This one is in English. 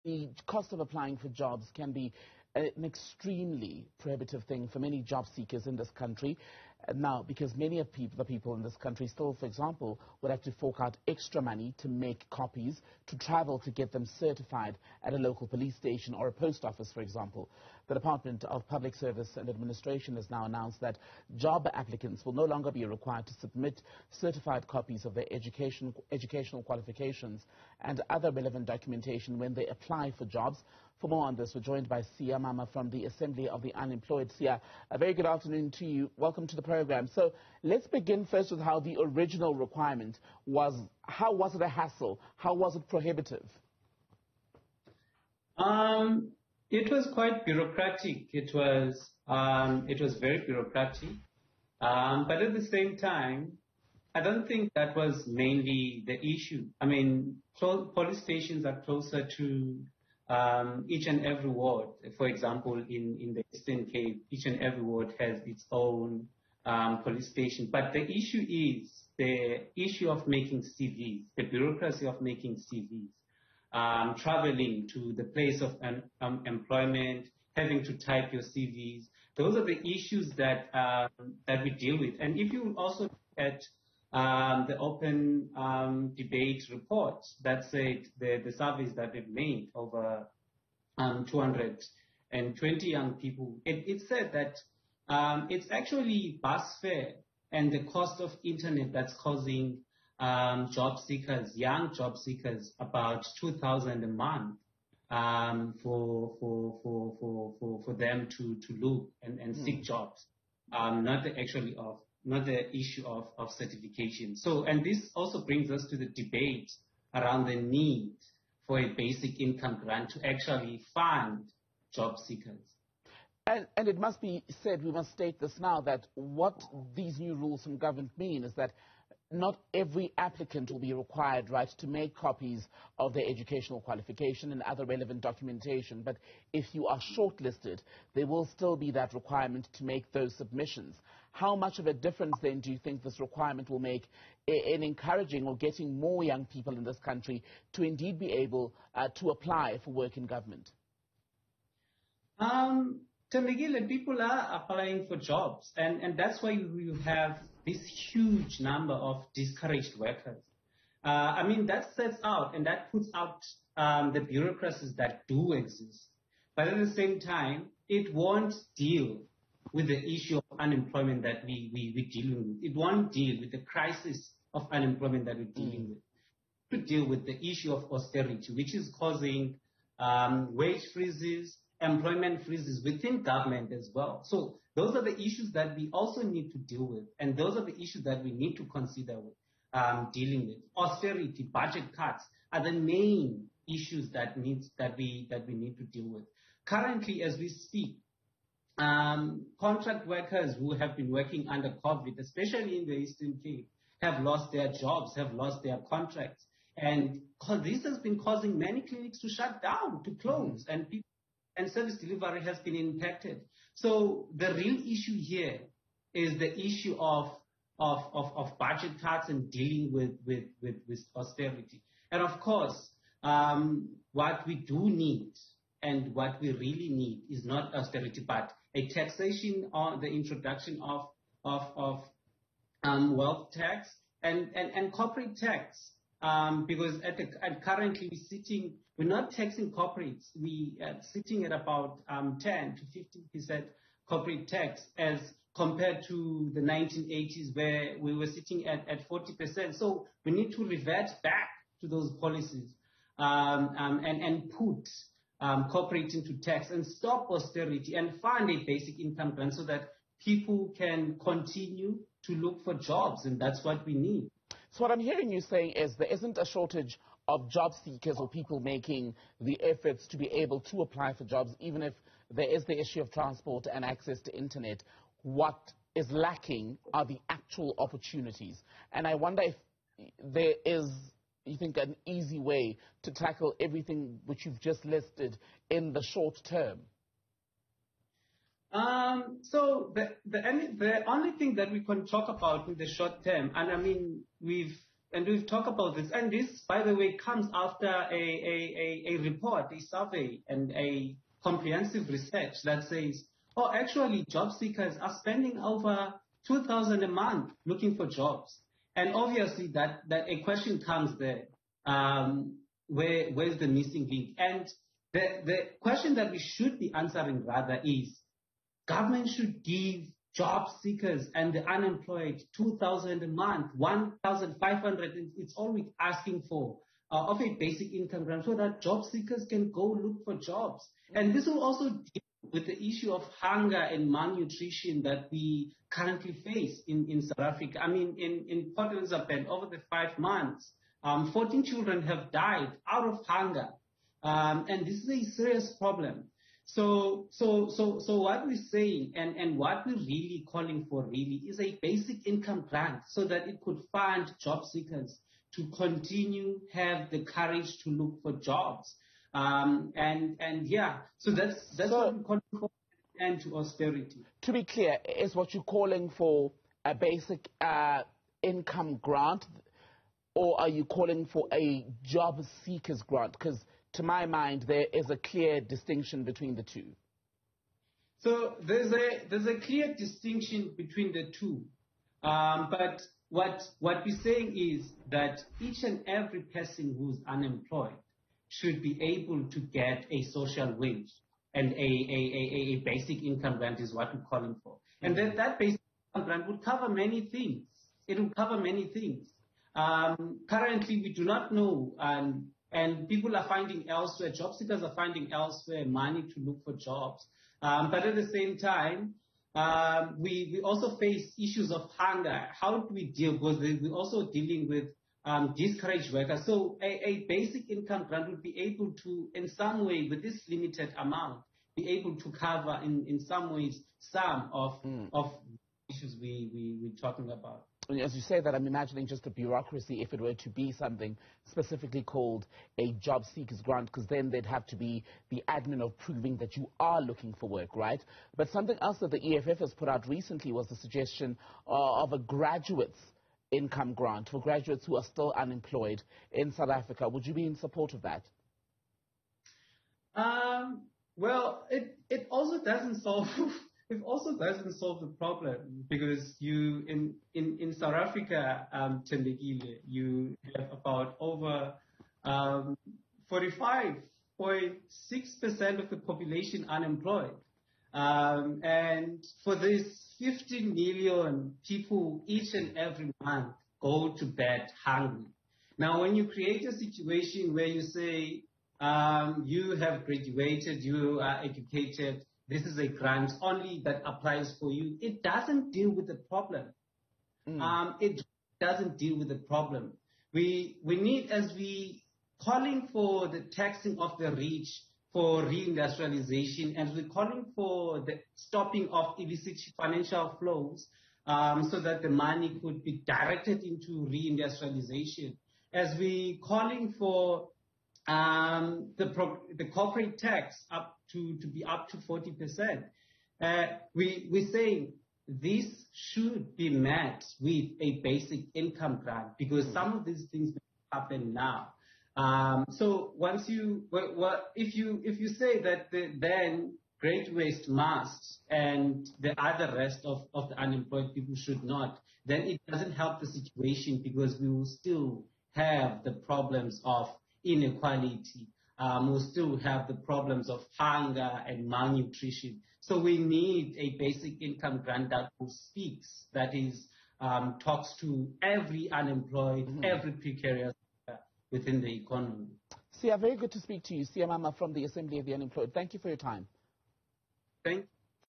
the cost of applying for jobs can be an extremely prohibitive thing for many job seekers in this country. Now, because many of the people in this country still, for example, would have to fork out extra money to make copies, to travel to get them certified at a local police station or a post office, for example. The Department of Public Service and Administration has now announced that job applicants will no longer be required to submit certified copies of their educational qualifications and other relevant documentation when they apply for jobs. For more on this, we're joined by Sia Mama from the Assembly of the Unemployed. Sia, a very good afternoon to you. Welcome to the program. So let's begin first with how the original requirement was. How was it a hassle? How was it prohibitive? It was quite bureaucratic. It was very bureaucratic. But at the same time, I don't think that was mainly the issue. I mean, police stations are closer to each and every ward. For example, in the Eastern Cape, each and every ward has its own police station. But the issue is the issue of making CVs, the bureaucracy of making CVs, traveling to the place of employment, having to type your CVs. Those are the issues that we deal with. And if you also look at the open debate report that said the surveys that they've made over 220 young people, it said that it's actually bus fare and the cost of internet that's causing job seekers, young job seekers, about 2,000 a month for them to look and seek jobs, not the issue of certification. So, and this also brings us to the debate around the need for a basic income grant to actually fund job seekers. And it must be said, we must state this now, that what these new rules from government mean is that not every applicant will be required, right, to make copies of their educational qualification and other relevant documentation. But if you are shortlisted, there will still be that requirement to make those submissions. How much of a difference, then, do you think this requirement will make in encouraging or getting more young people in this country to indeed be able to apply for work in government? Tembegile, people are applying for jobs, and that's why you have this huge number of discouraged workers. I mean, that sets out and that puts out the bureaucracies that do exist. But at the same time, it won't deal with the issue of unemployment that we're dealing with. It won't deal with the crisis of unemployment that we're dealing with. To deal with the issue of austerity, which is causing wage freezes, employment freezes within government as well. So those are the issues that we also need to deal with, and those are the issues that we need to consider dealing with. Austerity, budget cuts are the main issues that we need to deal with. Currently, as we speak, contract workers who have been working under COVID, especially in the Eastern Cape, have lost their jobs, have lost their contracts, and this has been causing many clinics to shut down, to close, and service delivery has been impacted. So the real issue here is the issue of budget cuts and dealing with austerity. And of course, what we do need and what we really need is not austerity, but a taxation on the introduction of wealth tax and corporate tax. Because currently we're not taxing corporates. We are sitting at about 10 to 15% corporate tax as compared to the 1980s where we were sitting at 40%. So we need to revert back to those policies and put corporate into tax and stop austerity and fund a basic income grant so that people can continue to look for jobs, and that's what we need. So what I'm hearing you saying is there isn't a shortage of job seekers or people making the efforts to be able to apply for jobs, even if there is the issue of transport and access to internet. What is lacking are the actual opportunities. And I wonder if there is, you think, an easy way to tackle everything which you've just listed in the short term. So the only thing that we can talk about in the short term, and I mean, we've we've talked about this, and this, by the way, comes after a report, a survey, and a comprehensive research that says, oh, actually, job seekers are spending over 2,000 a month looking for jobs. And obviously, that a question comes there, where's the missing link? And the question that we should be answering rather is, government should give job seekers and the unemployed 2,000 a month, 1,500. It's all we're asking for of a basic income grant, so that job seekers can go look for jobs. And this will also deal with the issue of hunger and malnutrition that we currently face in South Africa. I mean, in Port Elizabeth, over the 5 months, 14 children have died out of hunger. And this is a serious problem. So what we're saying and what we're really calling for really is a basic income grant, so that it could fund job seekers to continue have the courage to look for jobs. So that's what we're calling for, and to austerity. To be clear, is what you're calling for a basic income grant, or are you calling for a job seekers grant? Because to my mind, there is a clear distinction between the two. So there's a clear distinction between the two. But what we're saying is that each and every person who's unemployed should be able to get a social wage, and a basic income grant is what we're calling for. And that basic income grant would cover many things. It will cover many things. Currently, we do not know, and people are finding elsewhere, job seekers are finding elsewhere money to look for jobs. But at the same time, we also face issues of hunger. How do we deal with it? We're also dealing with discouraged workers. So a basic income grant would be able to, in some way, with this limited amount, be able to cover in some ways some of issues we're talking about. As you say that, I'm imagining just the bureaucracy, if it were to be something specifically called a job seekers grant, because then there'd have to be the admin of proving that you are looking for work, right? But something else that the EFF has put out recently was the suggestion of a graduates income grant for graduates who are still unemployed in South Africa. Would you be in support of that? Well, it also doesn't solve it also doesn't solve the problem, because you in South Africa, Tendekile, you have about over 45.6% of the population unemployed. And for this 15 million people each and every month go to bed hungry. Now, when you create a situation where you say you have graduated, you are educated, this is a grant only that applies for you, it doesn't deal with the problem. It doesn't deal with the problem. We need, as we calling for the taxing of the rich for reindustrialization, and we're calling for the stopping of illicit financial flows, so that the money could be directed into reindustrialization. As we calling for the corporate tax to be up to 40%. We're saying this should be met with a basic income grant, because some of these things happen now. So once if you say that then graduates must and the other rest of the unemployed people should not, then it doesn't help the situation, because we will still have the problems of inequality. We'll still have the problems of hunger and malnutrition. So we need a basic income grant that speaks, that is, talks to every unemployed, every precarious within the economy. Sia, very good to speak to you. Sia Mama from the Assembly of the Unemployed. Thank you for your time. Thank you.